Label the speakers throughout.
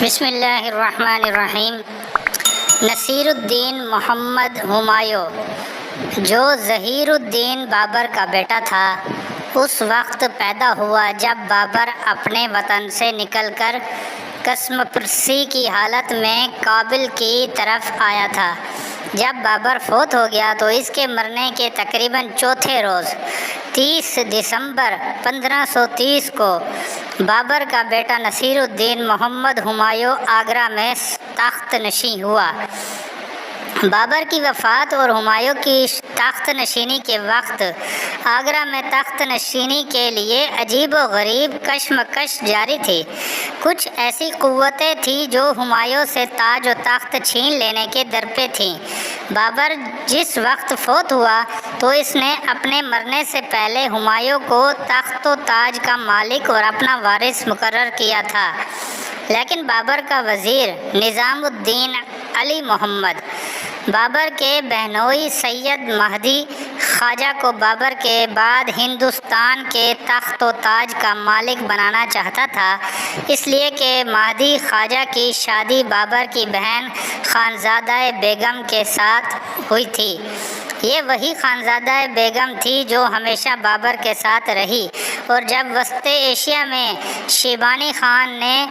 Speaker 1: بسم اللہ الرحمن الرحیم۔ نصیر الدین محمد ہمایوں جو ظہیر الدین بابر کا بیٹا تھا، اس وقت پیدا ہوا جب بابر اپنے وطن سے نکل کر قسم پرسی کی حالت میں کابل کی طرف آیا تھا۔ جب بابر فوت ہو گیا تو اس کے مرنے کے تقریباً چوتھے روز 30 دسمبر 1530 کو بابر کا بیٹا نصیر الدین محمد ہمایوں آگرہ میں تخت نشین ہوا۔ بابر کی وفات اور ہمایوں کی تخت نشینی کے وقت آگرہ میں تخت نشینی کے لیے عجیب و غریب کشمکش جاری تھی۔ کچھ ایسی قوتیں تھیں جو ہمایوں سے تاج و تخت چھین لینے کے درپے تھیں۔ بابر جس وقت فوت ہوا تو اس نے اپنے مرنے سے پہلے ہمایوں کو تخت و تاج کا مالک اور اپنا وارث مقرر کیا تھا، لیکن بابر کا وزیر نظام الدین علی محمد بابر کے بہنوئی سید مہدی خواجہ کو بابر کے بعد ہندوستان کے تخت و تاج کا مالک بنانا چاہتا تھا، اس لیے کہ مہدی خواجہ کی شادی بابر کی بہن خانزادہ بیگم کے ساتھ ہوئی تھی۔ یہ وہی خانزادہ بیگم تھی جو ہمیشہ بابر کے ساتھ رہی، اور جب وسط ایشیا میں شیبانی خان نے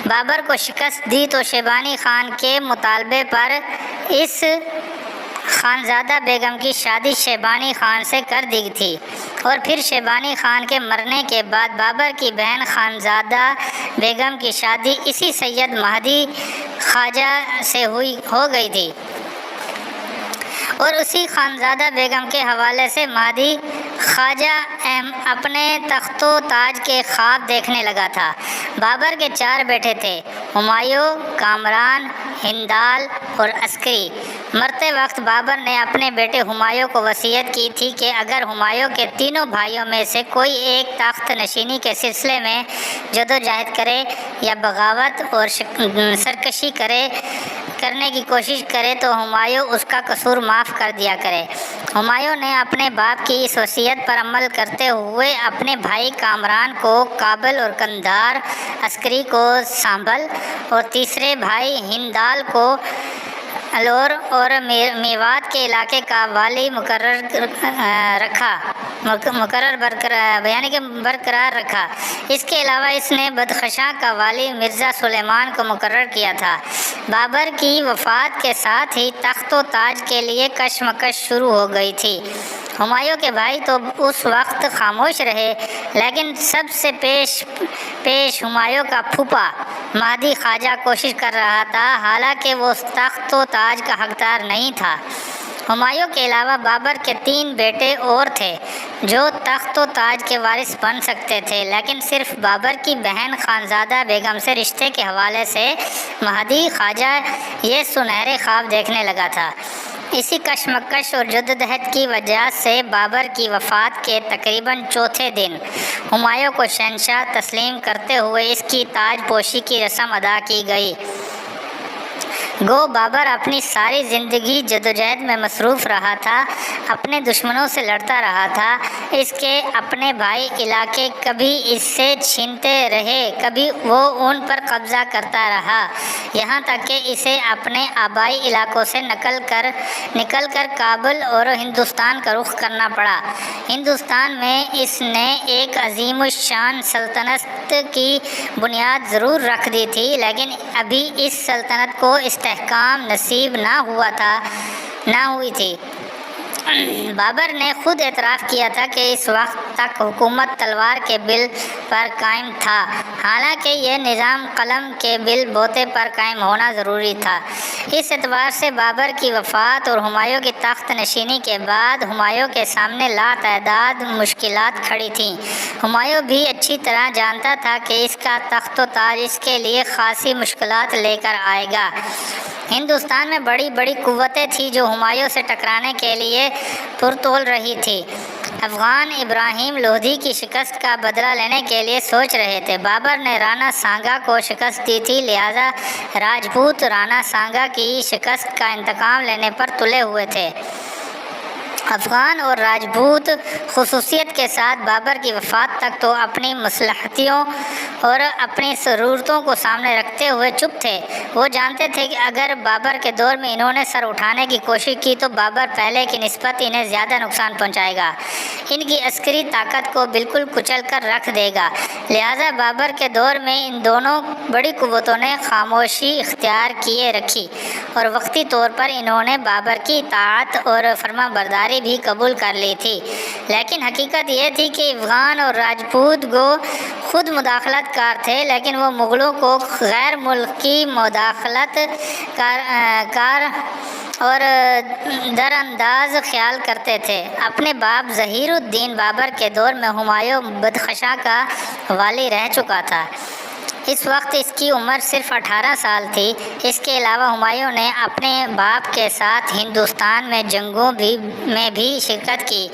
Speaker 1: بابر کو شکست دی تو شیبانی خان کے مطالبے پر اس خانزادہ بیگم کی شادی شیبانی خان سے کر دی تھی، اور پھر شیبانی خان کے مرنے کے بعد بابر کی بہن خانزادہ بیگم کی شادی اسی سید مہدی خواجہ سے ہو گئی تھی، اور اسی خانزادہ بیگم کے حوالے سے مہدی خواجہ اپنے تخت و تاج کے خواب دیکھنے لگا تھا۔ بابر کے 4 بیٹے تھے، ہمایوں، کامران، ہندال اور عسکری۔ مرتے وقت بابر نے اپنے بیٹے ہمایوں کو وصیت کی تھی کہ اگر ہمایوں کے تینوں بھائیوں میں سے کوئی ایک تخت نشینی کے سلسلے میں جدوجہد کرے یا بغاوت اور سرکشی کرنے کی کوشش کرے تو ہمایوں اس کا قصور معاف کر دیا کرے۔ ہمایوں نے اپنے باپ کی اس وصیت پر عمل کرتے ہوئے اپنے بھائی کامران کو کابل اور قندھار، عسکری کو سانبھل اور تیسرے بھائی ہندال کو الور اور میوات کے علاقے کا والی برقرار رکھا۔ اس کے علاوہ اس نے بدخشاں کا والی مرزا سلیمان کو مقرر کیا تھا۔ بابر کی وفات کے ساتھ ہی تخت و تاج کے لیے کشمکش شروع ہو گئی تھی۔ ہمایوں کے بھائی تو اس وقت خاموش رہے، لیکن سب سے پیش ہمایوں کا پھوپھا مہدی خواجہ کوشش کر رہا تھا، حالانکہ وہ تخت و تاج کا حقدار نہیں تھا۔ ہمایوں کے علاوہ بابر کے 3 بیٹے اور تھے جو تخت و تاج کے وارث بن سکتے تھے، لیکن صرف بابر کی بہن خانزادہ بیگم سے رشتے کے حوالے سے مہدی خواجہ یہ سنہرے خواب دیکھنے لگا تھا۔ اسی کشمکش اور جدوجہد کی وجہ سے بابر کی وفات کے تقریباً چوتھے دن ہمایوں کو شہنشاہ تسلیم کرتے ہوئے اس کی تاج پوشی کی رسم ادا کی گئی۔ گو بابر اپنی ساری زندگی جدوجہد میں مصروف رہا تھا، اپنے دشمنوں سے لڑتا رہا تھا۔ اس کے اپنے بھائی علاقے کبھی اس سے چھینتے رہے، کبھی وہ ان پر قبضہ کرتا رہا، یہاں تک کہ اسے اپنے آبائی علاقوں سے نکل کر کابل اور ہندوستان کا رخ کرنا پڑا۔ ہندوستان میں اس نے ایک عظیم الشان سلطنت کی بنیاد ضرور رکھ دی تھی، لیکن ابھی اس سلطنت کو استحکام نصیب نہ ہوئی تھی۔ بابر نے خود اعتراف کیا تھا کہ اس وقت تک حکومت تلوار کے بل پر قائم تھا، حالانکہ یہ نظام قلم کے بل بوتے پر قائم ہونا ضروری تھا۔ اس اعتبار سے بابر کی وفات اور ہمایوں کی تخت نشینی کے بعد ہمایوں کے سامنے لاتعداد مشکلات کھڑی تھیں۔ ہمایوں بھی اچھی طرح جانتا تھا کہ اس کا تخت و تاج اس کے لیے خاصی مشکلات لے کر آئے گا۔ ہندوستان میں بڑی بڑی قوتیں تھیں جو ہمایوں سے ٹکرانے کے لیے پرتول رہی تھی۔ افغان ابراہیم لودھی کی شکست کا بدلہ لینے کے لیے سوچ رہے تھے۔ بابر نے رانا سانگا کو شکست دی تھی، لہذا راجپوت رانا سانگا کی شکست کا انتقام لینے پر تلے ہوئے تھے۔ افغان اور راجپوت خصوصیت کے ساتھ بابر کی وفات تک تو اپنی مصلحتوں اور اپنی ضرورتوں کو سامنے رکھتے ہوئے چپ تھے۔ وہ جانتے تھے کہ اگر بابر کے دور میں انہوں نے سر اٹھانے کی کوشش کی تو بابر پہلے کی نسبت انہیں زیادہ نقصان پہنچائے گا، ان کی عسکری طاقت کو بالکل کچل کر رکھ دے گا۔ لہٰذا بابر کے دور میں ان دونوں بڑی قوتوں نے خاموشی اختیار کیے رکھی اور وقتی طور پر انہوں نے بابر کی اطاعت اور فرما برداری بھی قبول کر لی تھی، لیکن حقیقت یہ تھی کہ افغان اور راجپوت گو خود مداخلت کار تھے، لیکن وہ مغلوں کو غیر ملکی مداخلت کار اور درانداز خیال کرتے تھے۔ اپنے باپ ظہیر الدین بابر کے دور میں ہمایوں بدخشاں کا والی رہ چکا تھا۔ اس وقت اس کی عمر صرف 18 سال تھی۔ اس کے علاوہ ہمایوں نے اپنے باپ کے ساتھ ہندوستان میں جنگوں میں بھی شرکت کی۔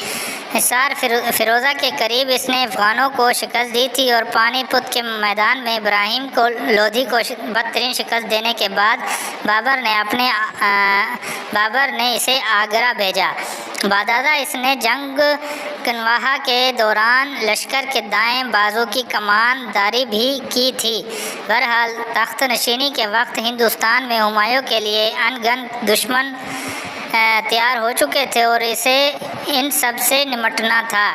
Speaker 1: حصار فیروزہ کے قریب اس نے افغانوں کو شکست دی تھی اور پانی پت کے میدان میں ابراہیم لودھی کو بدترین شکست دینے کے بعد بابر نے اسے آگرہ بھیجا۔ بعدازاں اس نے جنگ کنواہا کے دوران لشکر کے دائیں بازو کی کمان داری بھی کی تھی۔ بہرحال تخت نشینی کے وقت ہندوستان میں ہمایوں کے لیے ان گنت دشمن تیار ہو چکے تھے اور اسے ان سب سے نمٹنا تھا۔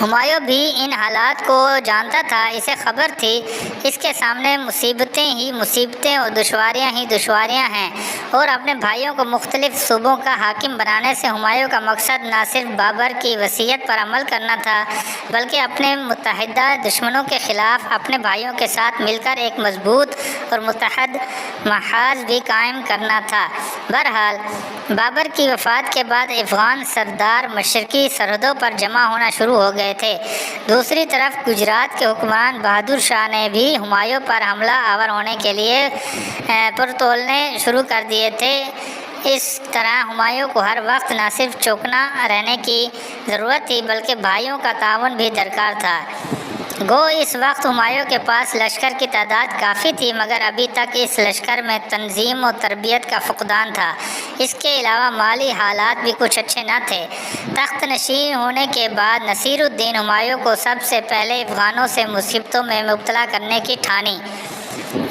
Speaker 1: ہمایوں بھی ان حالات کو جانتا تھا، اسے خبر تھی اس کے سامنے مصیبتیں ہی مصیبتیں اور دشواریاں ہی دشواریاں ہیں، اور اپنے بھائیوں کو مختلف صوبوں کا حاکم بنانے سے ہمایوں کا مقصد نہ صرف بابر کی وصیت پر عمل کرنا تھا بلکہ اپنے متحدہ دشمنوں کے خلاف اپنے بھائیوں کے ساتھ مل کر ایک مضبوط اور متحد محاذ بھی قائم کرنا تھا۔ بہرحال بابر کی وفات کے بعد افغان سردار مشرقی سرحدوں پر جمع ہونا شروع ہو گئے تھے۔ دوسری طرف گجرات کے حکمران بہادر شاہ نے بھی ہمایوں پر حملہ آور ہونے کے لیے پرتولنے شروع کر دیے تھے۔ اس طرح ہمایوں کو ہر وقت نہ صرف چوکنا رہنے کی ضرورت تھی بلکہ بھائیوں کا تعاون بھی درکار تھا۔ گو اس وقت ہمایوں کے پاس لشکر کی تعداد کافی تھی، مگر ابھی تک اس لشکر میں تنظیم و تربیت کا فقدان تھا۔ اس کے علاوہ مالی حالات بھی کچھ اچھے نہ تھے۔ تخت نشین ہونے کے بعد نصیر الدین ہمایوں کو سب سے پہلے افغانوں سے مصیبتوں میں مبتلا کرنے کی ٹھانی۔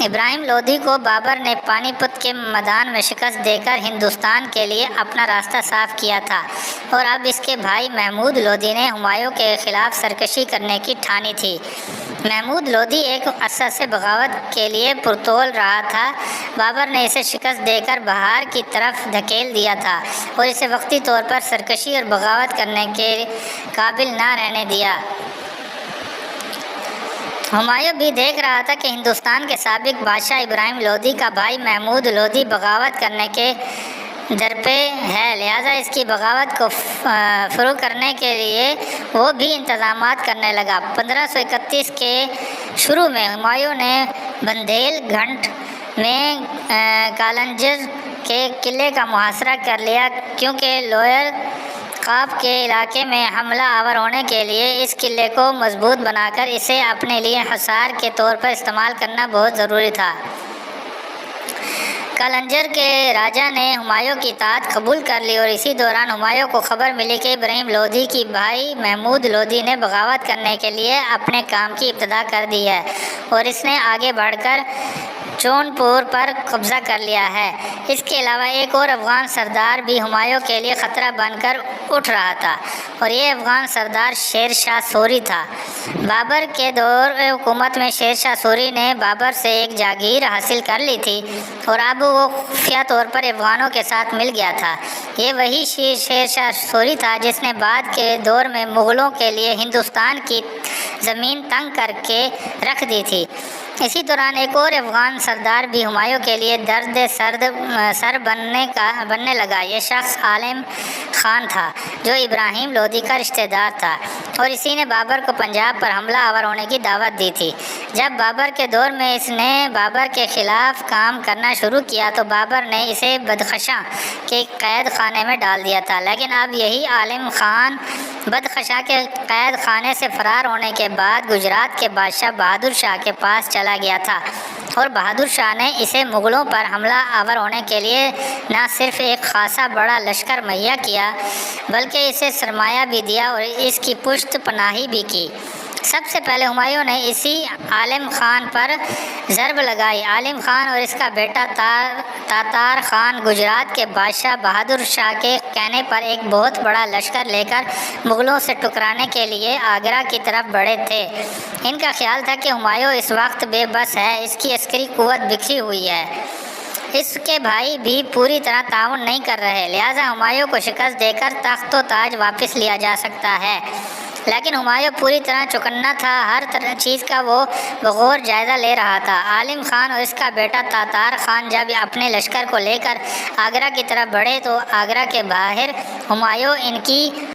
Speaker 1: ابراہیم لودھی کو بابر نے پانی پت کے میدان میں شکست دے کر ہندوستان کے لیے اپنا راستہ صاف کیا تھا، اور اب اس کے بھائی محمود لودھی نے ہمایوں کے خلاف سرکشی کرنے کی ٹھانی تھی۔ محمود لودھی ایک عرصہ سے بغاوت کے لیے پرتول رہا تھا۔ بابر نے اسے شکست دے کر بہار کی طرف دھکیل دیا تھا اور اسے وقتی طور پر سرکشی اور بغاوت کرنے کے قابل نہ رہنے دیا۔ ہمایوں بھی دیکھ رہا تھا کہ ہندوستان کے سابق بادشاہ ابراہیم لودھی کا بھائی محمود لودھی بغاوت کرنے کے درپے ہے، لہٰذا اس کی بغاوت کو فروغ کرنے کے لیے وہ بھی انتظامات کرنے لگا۔ 1531 کے شروع میں ہمایوں نے بندھیل گھنٹ میں کالنجر کے قلعے کا محاصرہ کر لیا، کیونکہ لوئر قاب کے علاقے میں حملہ آور ہونے کے لیے اس قلعے کو مضبوط بنا کر اسے اپنے لیے حصار کے طور پر استعمال کرنا بہت ضروری تھا۔ کالنجر کے راجا نے ہمایوں کی اطاعت قبول کر لی اور اسی دوران ہمایوں کو خبر ملی کہ ابراہیم لودھی کی بھائی محمود لودھی نے بغاوت کرنے کے لیے اپنے کام کی ابتدا کر دی ہے اور اس نے آگے بڑھ کر چون پور پر قبضہ کر لیا ہے۔ اس کے علاوہ ایک اور افغان سردار بھی ہمایوں کے لیے خطرہ بن کر اٹھ رہا تھا اور یہ افغان سردار شیر شاہ سوری تھا۔ بابر کے دور حکومت میں شیر شاہ سوری نے بابر سے ایک جاگیر حاصل کر لی تھی اور اب وہ خفیہ طور پر افغانوں کے ساتھ مل گیا تھا۔ یہ وہی شیر شاہ سوری تھا جس نے بعد کے دور میں مغلوں کے لیے ہندوستان کی زمین تنگ کر کے رکھ دی تھی۔ اسی دوران ایک اور افغان سردار بھی ہمایوں کے لیے درد سر بننے لگا۔ یہ شخص عالم خان تھا جو ابراہیم لودھی کا رشتہ دار تھا اور اسی نے بابر کو پنجاب پر حملہ آور ہونے کی دعوت دی تھی۔ جب بابر کے دور میں اس نے بابر کے خلاف کام کرنا شروع کیا تو بابر نے اسے بدخشاں کے قید خانے میں ڈال دیا تھا، لیکن اب یہی عالم خان بدخشاں کے قید خانے سے فرار ہونے کے بعد گجرات کے بادشاہ بہادر شاہ کے پاس چلا گیا تھا اور بہادر شاہ نے اسے مغلوں پر حملہ آور ہونے کے لیے نہ صرف ایک خاصا بڑا لشکر مہیا کیا بلکہ اسے سرمایہ بھی دیا اور اس کی پشت پناہی بھی کی۔ سب سے پہلے ہمایوں نے اسی عالم خان پر ضرب لگائی۔ عالم خان اور اس کا بیٹا تاتار خان گجرات کے بادشاہ بہادر شاہ کے کہنے پر ایک بہت بڑا لشکر لے کر مغلوں سے ٹکرانے کے لیے آگرہ کی طرف بڑھے تھے۔ ان کا خیال تھا کہ ہمایوں اس وقت بے بس ہے، اس کی عسکری قوت بکھری ہوئی ہے، اس کے بھائی بھی پوری طرح تعاون نہیں کر رہے، لہٰذا ہمایوں کو شکست دے کر تخت و تاج واپس لیا جا سکتا ہے۔ لیکن ہمایوں پوری طرح چوکنا تھا، ہر چیز کا وہ بغور جائزہ لے رہا تھا۔ عالم خان اور اس کا بیٹا تاتار خان جب اپنے لشکر کو لے کر آگرہ کی طرف بڑھے تو آگرہ کے باہر ہمایوں ان کی